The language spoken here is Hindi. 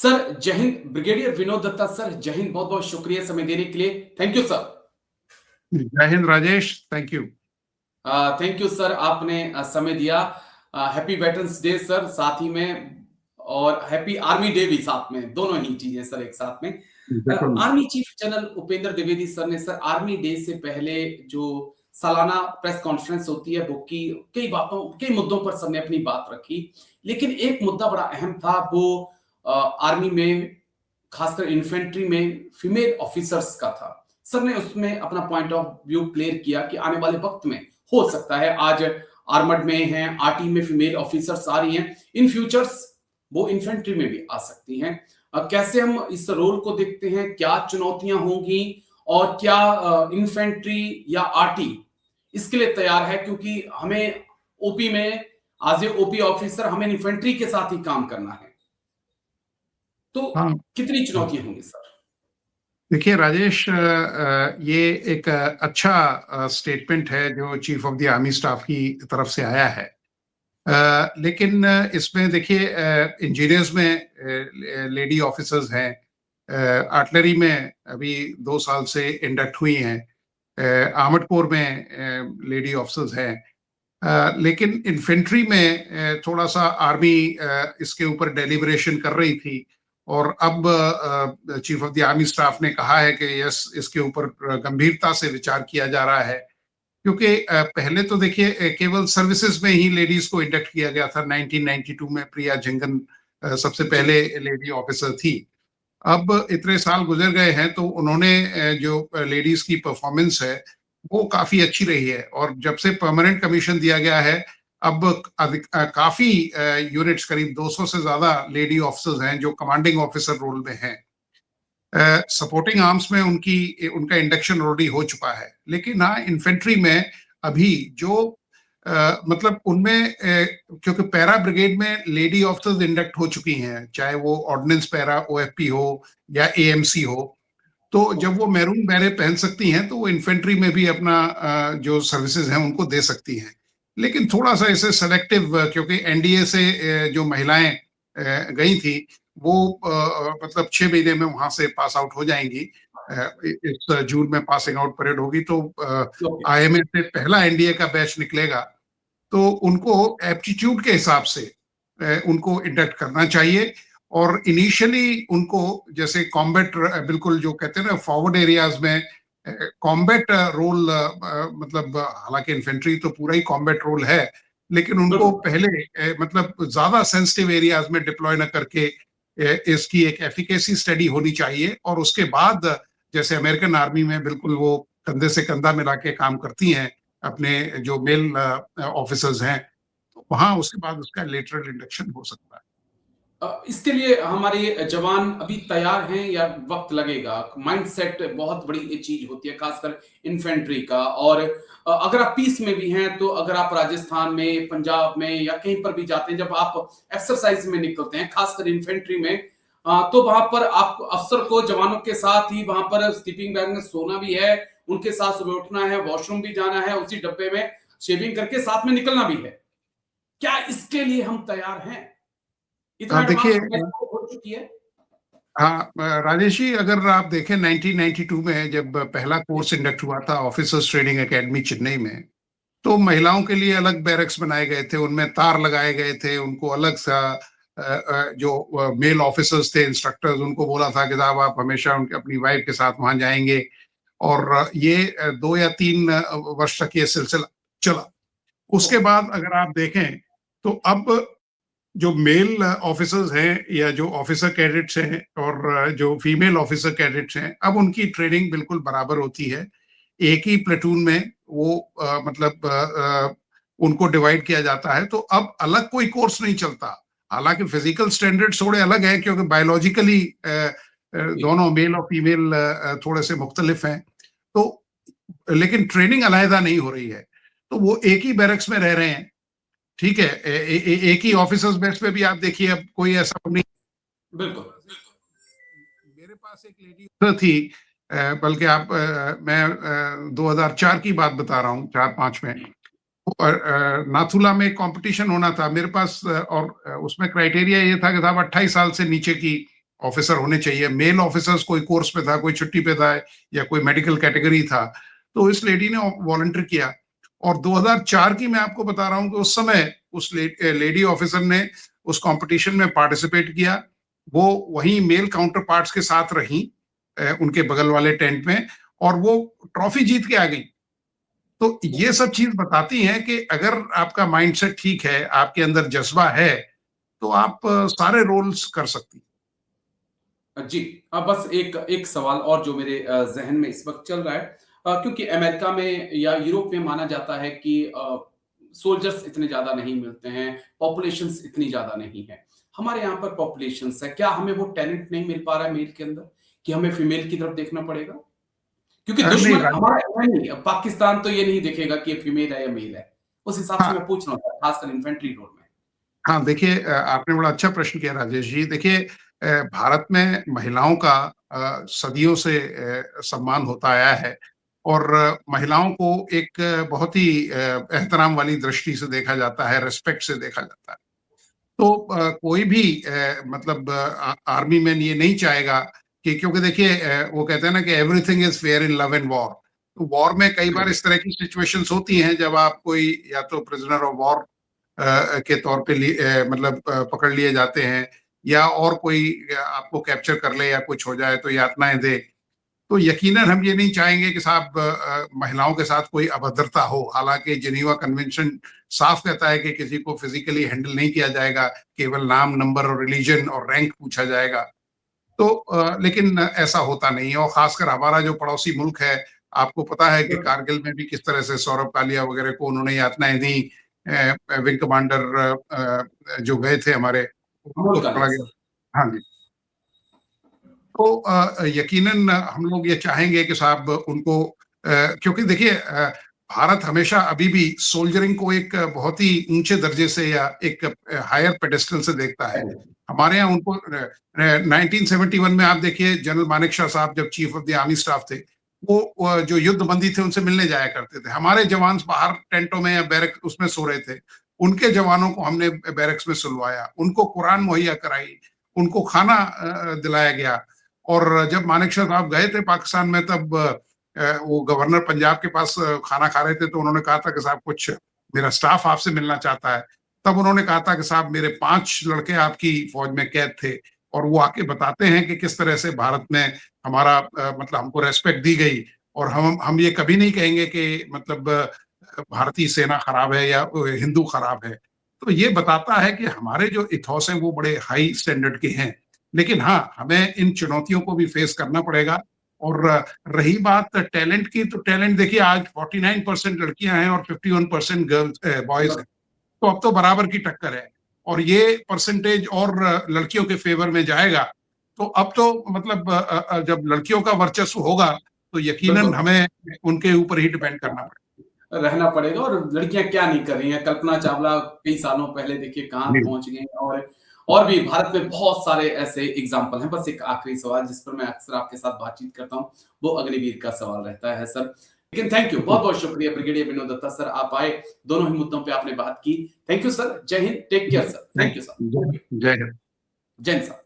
सर जय हिंद। ब्रिगेडियर विनोद दत्ता सर, जय हिंद। बहुत बहुत शुक्रिया समय देने के लिए। Thank you sir. जय हिंद Rajesh, thank you. Thank you sir, आपने समय दिया। हैप्पी वेटरन्स डे सर, साथ ही में, और हैप्पी आर्मी डे भी साथ में, दोनों ही चीजें सर एक साथ में। Army chief general Upendra Dwivedi sir ने सर आर्मी डे से पहले जो सालाना प्रेस कॉन्फ्रेंस होती है वो की कई मुद्दों पर सर ने अपनी बात रखी, लेकिन एक मुद्दा बड़ा अहम था, वो आर्मी में खासकर इन्फेंट्री में फीमेल ऑफिसर्स का था। सर ने उसमें अपना पॉइंट ऑफ व्यू क्लियर किया कि आने वाले वक्त में हो सकता है, आज आर्मड में हैं, आरटी में फीमेल ऑफिसर्स आ रही हैं, इन फ्यूचर्स वो इन्फेंट्री में भी आ सकती हैं। कैसे हम इस रोल को देखते हैं, क्या चुनौतियां होंगी, और क्या इन्फेंट्री या आरटी इसके लिए तैयार है, क्योंकि हमें ओपी में एज ए ओपी ऑफिसर हमें इन्फेंट्री के साथ ही काम करना है, तो कितनी चुनौतियां होंगी सर? देखिए राजेश, ये एक अच्छा स्टेटमेंट है जो chief of the army staff की तरफ से आया है। लेकिन इसमें देखिए, इंजीनियर्स में लेडी ऑफिसर्स हैं, आर्टिलरी में अभी 2 साल से इंडक्ट हुई हैं, आर्मड कोर में लेडी ऑफिसर्स हैं, लेकिन इन्फेंट्री में थोड़ा सा आर्मी इसके ऊपर डेलिब्रेशन कर रही थी, और अब chief of the army staff ने कहा है कि यस, इसके ऊपर गंभीरता से विचार किया जा रहा है, क्योंकि पहले तो देखिए केवल सर्विसेज में ही लेडीज को इंडक्ट किया गया था। 1992 में प्रिया झिंगन सबसे पहले लेडी ऑफिसर थी। अब इतने साल गुजर गए हैं तो उन्होंने जो लेडीज की परफॉर्मेंस है वो काफी अच्छी रही है, और जब से परमानेंट कमीशन दिया गया है अब काफी यूनिट्स, करीब 200 से ज्यादा लेडी ऑफिसर्स हैं जो कमांडिंग ऑफिसर रोल में हैं। सपोर्टिंग आर्म्स में उनका इंडक्शन ऑलरेडी हो चुका है, लेकिन हाँ, इन्फेंट्री में अभी जो मतलब उनमें क्योंकि पैरा ब्रिगेड में लेडी ऑफिसर्स इंडक्ट हो चुकी हैं, चाहे वो ऑर्डिनेंस पैरा ओएफपी हो या एएमसी हो, तो जब वो मैरून बैरेट पहन सकती हैं तो वो इन्फेंट्री में भी अपना जो सर्विसेज हैं उनको दे सकती हैं। लेकिन थोड़ा सा इसे सेलेक्टिव, क्योंकि एनडीए से जो महिलाएं गई थी वो मतलब 6 महीने में वहां से पास आउट हो जाएंगी। इस जून में पासिंग आउट परेड होगी, तो आईएमए से पहला एनडीए का बैच निकलेगा, तो उनको एप्टीट्यूड के हिसाब से उनको इंडक्ट करना चाहिए। और इनिशियली उनको जैसे कॉम्बैट, बिल्कुल जो कहते हैं ना फॉरवर्ड एरियाज में कॉम्बैट रोल, मतलब हालांकि इन्फेंट्री तो पूरा ही कॉम्बैट रोल है, लेकिन उनको पहले मतलब ज्यादा सेंसिटिव एरियाज में डिप्लॉय न करके इसकी एक एफिकेसी स्टडी होनी चाहिए, और उसके बाद जैसे अमेरिकन आर्मी में बिल्कुल वो कंधे से कंधा मिला के काम करती हैं अपने जो मेल ऑफिसर्स हैं, तो वहां उसके बाद उसका लेटरल इंडक्शन हो सकता है। इसके लिए हमारे जवान अभी तैयार हैं या वक्त लगेगा? माइंडसेट बहुत बड़ी चीज होती है, खासकर इन्फेंट्री का। और अगर आप पीस में भी हैं, तो अगर आप राजस्थान में, पंजाब में या कहीं पर भी जाते हैं, जब आप एक्सरसाइज में निकलते हैं, खासकर इन्फेंट्री में, तो वहां पर आप अफसर को जवानों के साथ ही वहां पर स्लीपिंग बैग में सोना भी है, उनके साथ सुबह उठना है, वॉशरूम भी जाना है, उसी डब्बे में शेविंग करके साथ में निकलना भी है। क्या इसके लिए हम तैयार हैं? देखिए, हो चुकी है। हाँ राजेश जी, अगर आप देखें 1992 में जब पहला कोर्स इंडक्ट हुआ था ऑफिसर्स ट्रेनिंग एकेडमी चेन्नई में, तो महिलाओं के लिए अलग बैरक्स बनाए गए थे, उनमें तार लगाए गए थे, उनको अलग सा जो मेल ऑफिसर्स थे, इंस्ट्रक्टर्स, उनको बोला था कि साहब आप हमेशा उनके अपनी वाइफ के साथ वहां जाएंगे। और ये 2 या 3 वर्ष तक ये सिलसिला चला। उसके बाद अगर आप देखें तो अब जो मेल ऑफिसर्स हैं या जो ऑफिसर कैडेट्स हैं और जो फीमेल ऑफिसर कैडेट्स हैं, अब उनकी ट्रेनिंग बिल्कुल बराबर होती है। एक ही प्लेटून में वो मतलब उनको डिवाइड किया जाता है, तो अब अलग कोई कोर्स नहीं चलता। हालांकि फिजिकल स्टैंडर्ड्स थोड़े अलग हैं, क्योंकि बायोलॉजिकली दोनों मेल और फीमेल थोड़े से मुख्तलिफ हैं, तो लेकिन ट्रेनिंग अलहदा नहीं हो रही है, तो वो एक ही बैरक्स में रह रहे हैं। ठीक है, एक ही ऑफिसर्स बेस पे भी आप देखिए, अब कोई ऐसा नहीं। बिल्कुल। मेरे पास एक लेडी थी, बल्कि मैं 2004 की बात बता रहा हूँ, 4-5 में, और नाथुला में कंपटीशन होना था मेरे पास, और उसमें क्राइटेरिया ये था कि साहब 28 साल से नीचे की ऑफिसर होने चाहिए। मेल ऑफिसर्स कोई कोर्स पे था, कोई छुट्टी पे था, या कोई मेडिकल कैटेगरी था, तो इस लेडी ने वॉलंटियर किया। और 2004 की मैं आपको बता रहा हूँ कि उस समय उस लेडी ऑफिसर ने उस कंपटीशन में पार्टिसिपेट किया। वो वहीं मेल काउंटर पार्ट्स के साथ रही उनके बगल वाले टेंट में, और वो ट्रॉफी जीत के आ गई। तो ये सब चीज बताती है कि अगर आपका माइंडसेट ठीक है, आपके अंदर जज्बा है, तो आप सारे रोल्स कर सकती हैं। जी, बस एक एक सवाल और जो मेरे ज़हन में इस वक़्त चल रहा है, क्योंकि अमेरिका में या यूरोप में माना जाता है कि सोल्जर्स इतने ज़्यादा नहीं मिलते हैं, पॉपुलेशंस इतनी ज़्यादा नहीं है। हमारे यहाँ पर पॉपुलेशंस है, क्या हमें वो टैलेंट नहीं मिल पा रहा है मेल के अंदर, कि हमें फीमेल की तरफ देखना पड़ेगा? क्योंकि नहीं दुश्मन राजेश, हमारा है नहीं, पाकिस्तान तो ये नहीं देखेगा कि ये फीमेल है या मेल है। उस हिसाब से हाँ मैं पूछ रहा था, खासकर इन्फेंट्री रोल में। हाँ, देखिए आपने बड़ा अच्छा प्रश्न किया राजेश जी। देखिए भारत में महिलाओं का सदियों से सम्मान होता आया है, और महिलाओं को एक बहुत ही एहतराम वाली दृष्टि से देखा जाता है, रिस्पेक्ट से देखा जाता है। तो कोई भी मतलब आर्मी मैन ये नहीं चाहेगा कि, क्योंकि देखिए वो कहते हैं ना कि everything is fair in love and war. तो वॉर में कई बार इस तरह की सिचुएशंस होती हैं जब आप कोई या तो प्रिजनर ऑफ वॉर के तौर पे मतलब पकड़ लिए जाते हैं, या और कोई आपको कैप्चर कर ले या कुछ हो जाए तो यातनाएं दे। तो यकीनन हम ये नहीं चाहेंगे कि साहब महिलाओं के साथ कोई अभद्रता हो। हालांकि जिनीवा कन्वेंशन साफ कहता है कि किसी को फिजिकली हैंडल नहीं किया जाएगा, केवल नाम, नंबर और रिलीजन और रैंक पूछा जाएगा। तो लेकिन ऐसा होता नहीं है, और खासकर हमारा जो पड़ोसी मुल्क है, आपको पता है कि कारगिल में भी किस तरह से सौरभ कालिया वगैरह को उन्होंने यातनाएं दी। विंग कमांडर जो गए थे हमारे, उनको अमोल पकड़ा कालिया गया। सर। हाँ जी। तो यकीनन हम लोग ये चाहेंगे कि साहब उनको क्योंकि देखिए भारत हमेशा अभी भी सोल्जरिंग को एक बहुत ही ऊंचे दर्जे से या एक हायर पेडेस्टल से देखता है। हमारे यहाँ उनको 1971 में आप देखिए, जनरल मानेकशॉ साहब जब chief of the army staff थे, वो जो युद्ध बंदी थे उनसे मिलने जाया करते थे। हमारे जवान बाहर टेंटों में या बैरक उसमें सो रहे थे, उनके जवानों को हमने बैरक्स में सुलवाया, उनको कुरान मुहैया कराई, उनको खाना दिलाया गया। और जब मानेकशॉ साहब गए थे पाकिस्तान में, तब वो गवर्नर पंजाब के पास खाना खा रहे थे, तो उन्होंने कहा था कि साहब कुछ मेरा स्टाफ आपसे मिलना चाहता है। तब उन्होंने कहा था कि साहब मेरे 5 लड़के आपकी फौज में कैद थे, और वो आके बताते हैं कि किस तरह से भारत में हमारा मतलब हमको रेस्पेक्ट दी गई। और हम ये कभी नहीं कहेंगे कि मतलब भारतीय सेना खराब है या हिंदू खराब है। तो ये बताता है कि हमारे जो इथोस हैं वो बड़े हाई स्टैंडर्ड के हैं। लेकिन हाँ, हमें इन चुनौतियों को भी फेस करना पड़ेगा। और रही बात टैलेंट की, तो टैलेंट देखिए आज 49% लड़कियां हैं और 51% गर्ल्स बॉयज हैं। तो अब तो बराबर की टक्कर है, और ये परसेंटेज और लड़कियों के फेवर में जाएगा। तो अब तो मतलब जब लड़कियों का वर्चस्व होगा, तो यकीनन बिल्कुल। हमें उनके ऊपर ही डिपेंड करना पड़ेगा। रहना पड़ेगा, और लड़कियां क्या नहीं कर रही हैं। कल्पना चावला कई सालों पहले देखिए कहाँ जी पहुंच गई, और भी भारत में बहुत सारे ऐसे एग्जाम्पल हैं। बस एक आखिरी सवाल जिस पर मैं अक्सर आपके साथ बातचीत करता हूँ, वो अग्निवीर का सवाल रहता है सर। लेकिन थैंक यू, बहुत बहुत शुक्रिया ब्रिगेडियर विनोद दत्ता सर, आप आए, दोनों ही मुद्दों पे आपने बात की। थैंक यू सर, जय Hind, take care sir, thank you sir, जय जय हिंद। जय हिंद सर।